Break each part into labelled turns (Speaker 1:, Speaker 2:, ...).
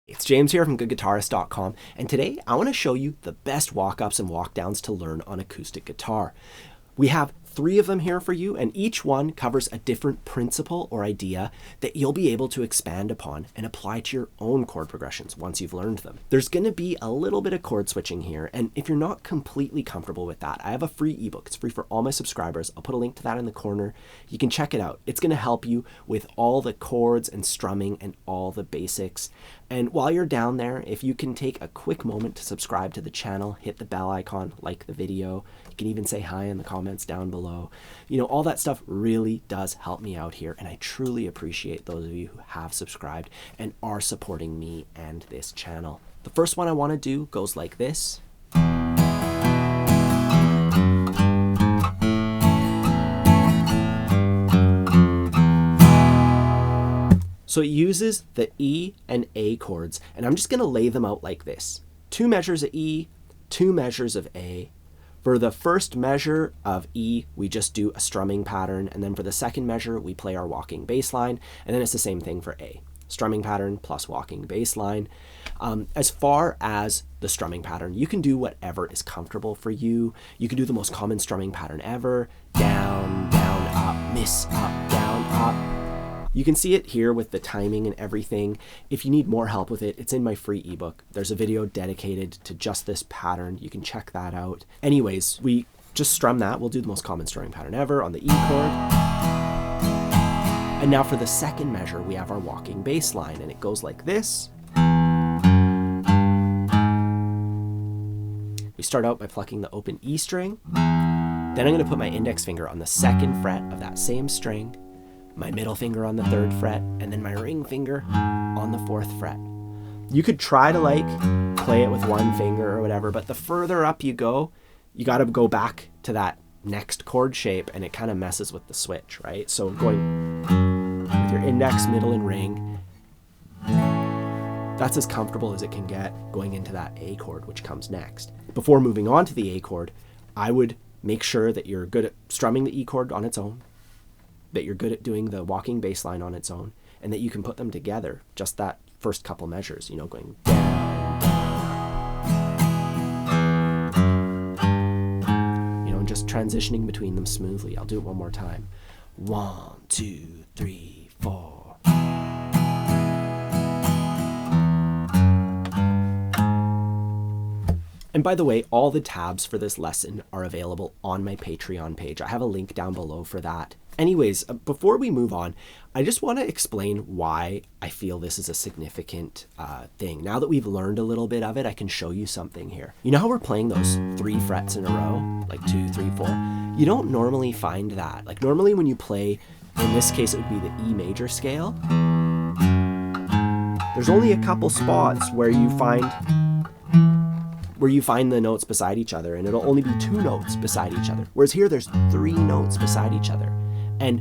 Speaker 1: It's James here from GoodGuitarist.com, and today I want to show you the best walk-ups and walk-downs to learn on acoustic guitar. We have 3 of them here for you, and each one covers a different principle or idea that you'll be able to expand upon and apply to your own chord progressions once you've learned them. There's going to be a little bit of chord switching here, and if you're not completely comfortable with that, I have a free ebook. It's free for all my subscribers. I'll put a link to that in the corner. You can check it out. It's going to help you with all the chords and strumming and all the basics. And while you're down there, if you can take a quick moment to subscribe to the channel, hit the bell icon, like the video. You can even say hi in the comments down below. You know, all that stuff really does help me out here, and I truly appreciate those of you who have subscribed and are supporting me and this channel. The first one I want to do goes like this. So it uses the E and A chords, and I'm just going to lay them out like this. 2 measures of E, 2 measures of A. For the first measure of E, we just do a strumming pattern, and then for the second measure, we play our walking bass line, and then it's the same thing for A. Strumming pattern plus walking bass line. As far as the strumming pattern, you can do whatever is comfortable for you. You can do the most common strumming pattern ever. Down, down, up, miss, up, down, up. You can see it here with the timing and everything. If you need more help with it, it's in my free ebook. There's a video dedicated to just this pattern. You can check that out. Anyways, we just strum that. We'll do the most common strumming pattern ever on the E chord. And now for the second measure, we have our walking bass line, and it goes like this. We start out by plucking the open E string. Then I'm going to put my index finger on the 2nd fret of that same string, my middle finger on the 3rd fret, and then my ring finger on the 4th fret. You could try to play it with one finger or whatever, but the further up you go, you got to go back to that next chord shape, and it kind of messes with the switch, right? So going with your index, middle, and ring, that's as comfortable as it can get going into that A chord, which comes next. Before moving on to the A chord, I would make sure that you're good at strumming the E chord on its own, that you're good at doing the walking bass line on its own, and that you can put them together, just that first couple measures, you know, going down, down, you know, and just transitioning between them smoothly. I'll do it one more time. 1, 2, 3, 4. And by the way, all the tabs for this lesson are available on my Patreon page. I have a link down below for that. Anyways, before we move on, I just want to explain why I feel this is a significant thing. Now that we've learned a little bit of it, I can show you something here. You know how we're playing those 3 frets in a row, like 2, 3, 4? You don't normally find that. Like normally when you play, in this case, it would be the E major scale. There's only a couple spots where you find the notes beside each other, and it'll only be 2 notes beside each other. Whereas here, there's 3 notes beside each other. And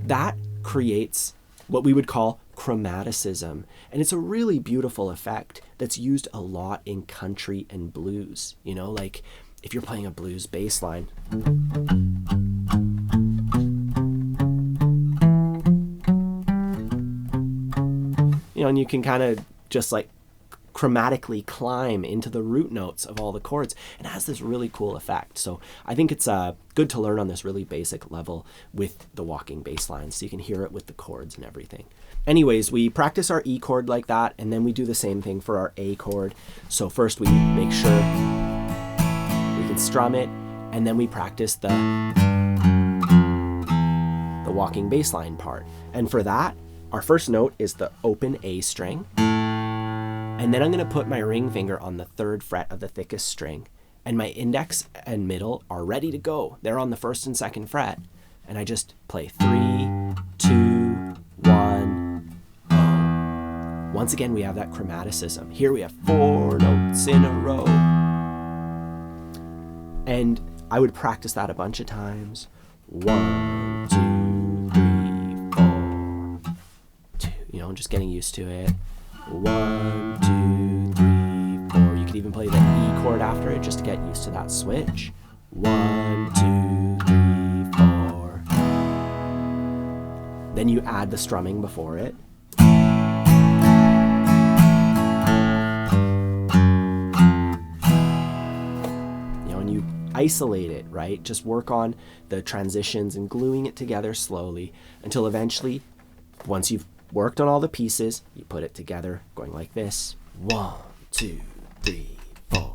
Speaker 1: that creates what we would call chromaticism. And it's a really beautiful effect that's used a lot in country and blues. You know, like if you're playing a blues bass line, you know, and you can kind of just like chromatically climb into the root notes of all the chords, and it has this really cool effect. So I think it's good to learn on this really basic level with the walking bass line, so you can hear it with the chords and everything. Anyways, we practice our E chord like that, and then we do the same thing for our A chord. So first we make sure we can strum it, and then we practice the walking bass line part. And for that, our first note is the open A string. And then I'm going to put my ring finger on the 3rd fret of the thickest string, and my index and middle are ready to go. They're on the 1st and 2nd fret, and I just play 3, 2, 1, oh. Once again, we have that chromaticism. Here we have 4 notes in a row. And I would practice that a bunch of times. 1, 2, 3, 4. 2, you know, just getting used to it. 1, 2, 3, 4. You could even play the E chord after it just to get used to that switch. 1, 2, 3, 4. Then you add the strumming before it. isolate it, right? Just work on the transitions and gluing it together slowly until eventually, once you've worked on all the pieces, you put it together going like this. 1, 2, 3, 4.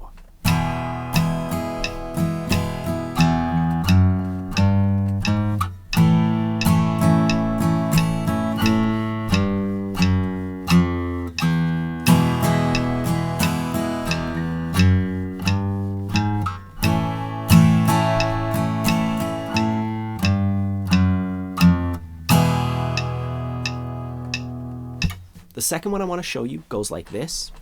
Speaker 1: The second one I want to show you goes like this.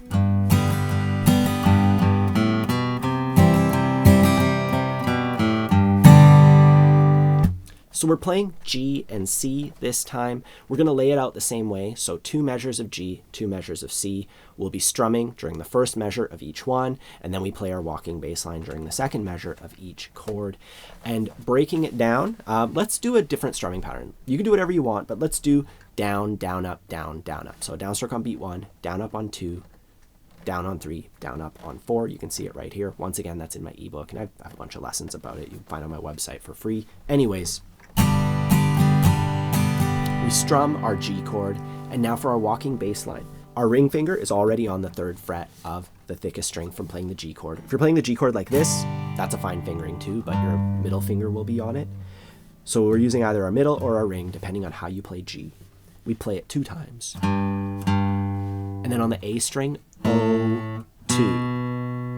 Speaker 1: So we're playing G and C this time. We're going to lay it out the same way. So 2 measures of G, 2 measures of C. We'll be strumming during the first measure of each one, and then we play our walking bass line during the second measure of each chord. And breaking it down, let's do a different strumming pattern. You can do whatever you want, but let's do down, down, up, down, down, up. So downstroke on beat 1, down, up on 2, down on 3, down, up on 4. You can see it right here. Once again, that's in my ebook, and I have a bunch of lessons about it. You can find it on my website for free. Anyways, we strum our G chord, and now for our walking bass line. Our ring finger is already on the 3rd fret of the thickest string from playing the G chord. If you're playing the G chord like this, that's a fine fingering too, but your middle finger will be on it. So we're using either our middle or our ring, depending on how you play G. We play it 2 times. And then on the A string, O, 2.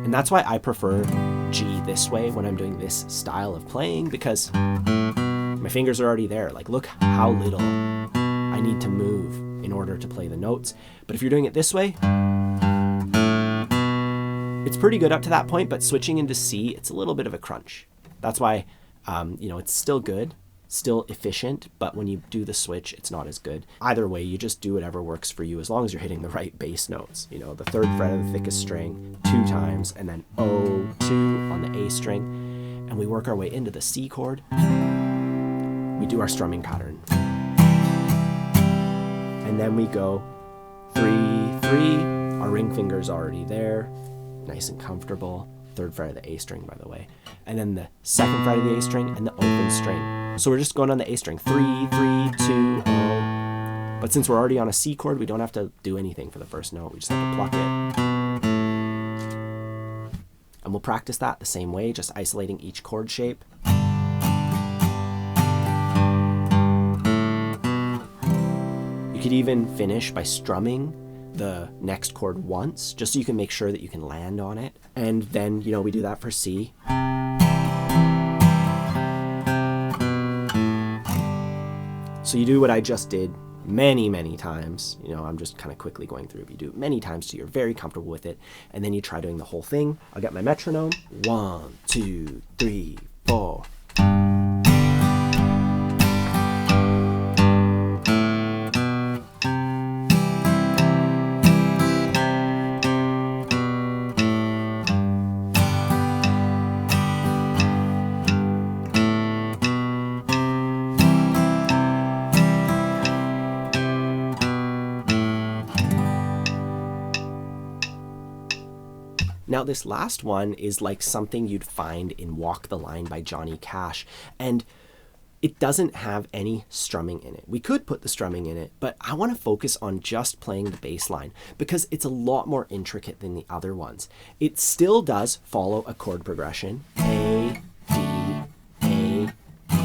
Speaker 1: And that's why I prefer G this way when I'm doing this style of playing, because my fingers are already there. Like, look how little I need to move in order to play the notes. But if you're doing it this way, it's pretty good up to that point, but switching into C, it's a little bit of a crunch. That's why, it's still good, still efficient, but when you do the switch, it's not as good. Either way, you just do whatever works for you as long as you're hitting the right bass notes. The 3rd fret of the thickest string 2 times, and then O2 on the A string, and we work our way into the C chord. We do our strumming pattern. And then we go 3, 3. Our ring finger's already there, nice and comfortable. 3rd fret of the A string, by the way. And then the 2nd fret of the A string and the open string. So we're just going on the A string. 3, 3, 2, O. But since we're already on a C chord, we don't have to do anything for the first note. We just have to pluck it. And we'll practice that the same way, just isolating each chord shape. You could even finish by strumming the next chord once, just so you can make sure that you can land on it. And then, we do that for C. So you do what I just did many, many times. I'm just kind of quickly going through it. You do it many times so you're very comfortable with it. And then you try doing the whole thing. I'll get my metronome. 1, 2, 3, 4. Now this last one is like something you'd find in Walk the Line by Johnny Cash, and it doesn't have any strumming in it. We could put the strumming in it, but I want to focus on just playing the bass line because it's a lot more intricate than the other ones. It still does follow a chord progression, A, D, A, D,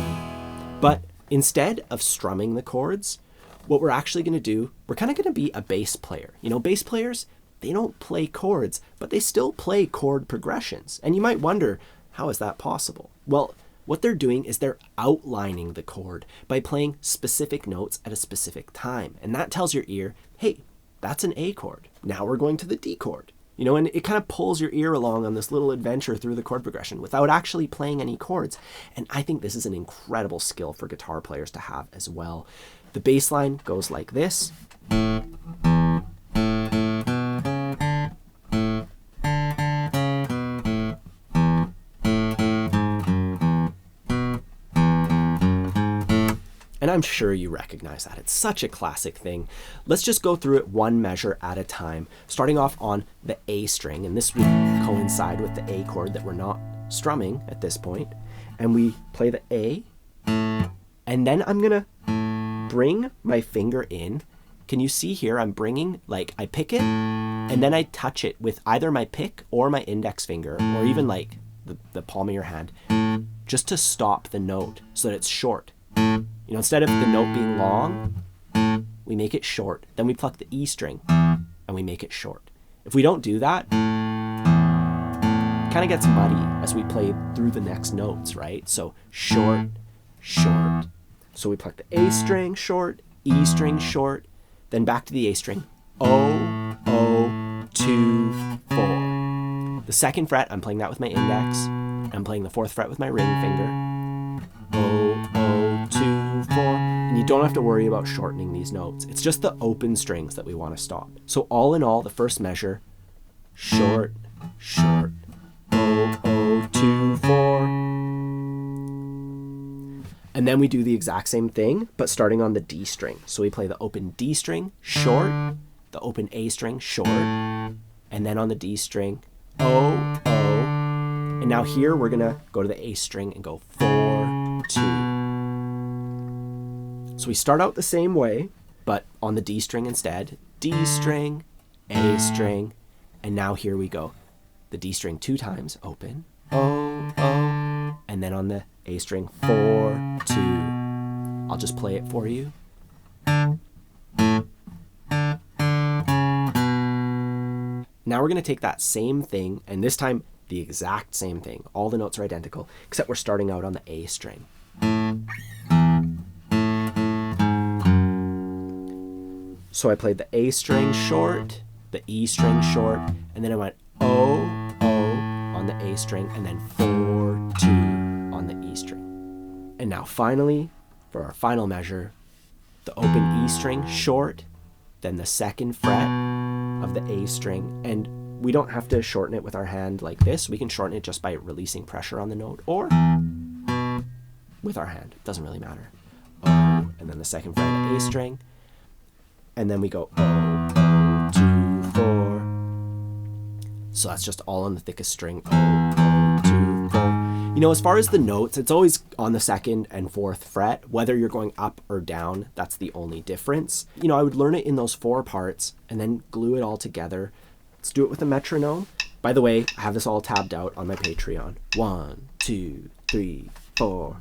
Speaker 1: but instead of strumming the chords, what we're actually going to do, we're kind of going to be a bass player. Bass players, they don't play chords, but they still play chord progressions. And you might wonder, how is that possible? Well, what they're doing is they're outlining the chord by playing specific notes at a specific time. And that tells your ear, hey, that's an A chord. Now we're going to the D chord. And it kind of pulls your ear along on this little adventure through the chord progression without actually playing any chords. And I think this is an incredible skill for guitar players to have as well. The bass line goes like this. And I'm sure you recognize that. It's such a classic thing. Let's just go through it one measure at a time, starting off on the A string. And this would coincide with the A chord that we're not strumming at this point, and we play the A, and then I'm gonna bring my finger in. Can you see here? I'm bringing, like, I pick it, and then I touch it with either my pick or my index finger, or even like the palm of your hand, just to stop the note so that it's short. You know, instead of the note being long, we make it short. Then we pluck the E string and we make it short. If we don't do that, it kind of gets muddy as we play through the next notes, right? So short, short. So we pluck the A string short, E string short, then back to the A string. O, O, 2, 4. The second fret, I'm playing that with my index. I'm playing the fourth fret with my ring finger. O, O, 2, 4. And you don't have to worry about shortening these notes. It's just the open strings that we want to stop. So all in all, the first measure, short, short, O, O, 2, 4. And then we do the exact same thing, but starting on the D string. So we play the open D string, short, the open A string, short, and then on the D string, O, O. And now here we're gonna go to the A string and go 4, 2. So we start out the same way, but on the D string instead. D string, A string, and now here we go. The D string 2 times, open, O, O, and then on the A string, 4, 2. I'll just play it for you. Now we're gonna take that same thing, and this time the exact same thing. All the notes are identical, except we're starting out on the A string. So I played the A string short, the E string short, and then I went O, O on the A string, and then 4, 2 on the E string. And now finally, for our final measure, the open E string short, then the second fret of the A string, and we don't have to shorten it with our hand like this. We can shorten it just by releasing pressure on the note, or with our hand. It doesn't really matter. O, and then the second fret of the A string, and then we go O, O, 2, 4. So that's just all on the thickest string. O, O, 2, 4. You know, as far as the notes, it's always on the second and fourth fret, whether you're going up or down. That's the only difference. You know, I would learn it in those 4 parts and then glue it all together. Let's do it with a metronome. By the way, I have this all tabbed out on my Patreon. 1, 2, 3, 4.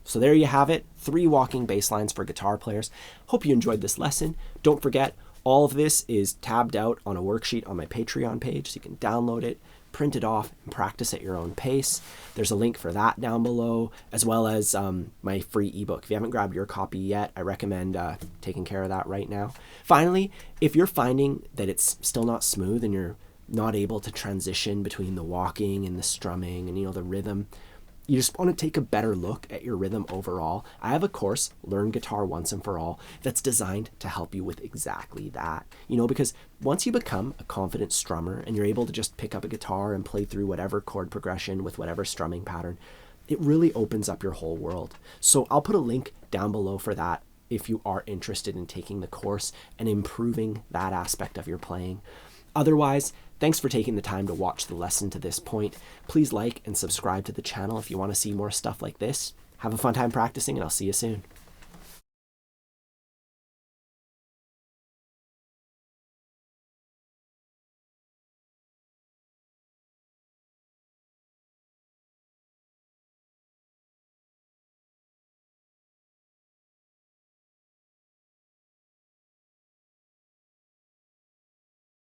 Speaker 1: So there you have it, 3 walking bass lines for guitar players. Hope you enjoyed this lesson. Don't forget, all of this is tabbed out on a worksheet on my Patreon page, so you can download it, print it off, and practice at your own pace. There's a link for that down below, as well as my free ebook. If you haven't grabbed your copy yet, I recommend taking care of that right now. Finally, if you're finding that it's still not smooth and you're not able to transition between the walking and the strumming and, you know, the rhythm, you just want to take a better look at your rhythm overall, I have a course, Learn Guitar Once and For All, that's designed to help you with exactly that. You know, because once you become a confident strummer and you're able to just pick up a guitar and play through whatever chord progression with whatever strumming pattern, it really opens up your whole world. So I'll put a link down below for that if you are interested in taking the course and improving that aspect of your playing. Otherwise, thanks for taking the time to watch the lesson to this point. Please like and subscribe to the channel if you want to see more stuff like this. Have a fun time practicing, and I'll see you soon.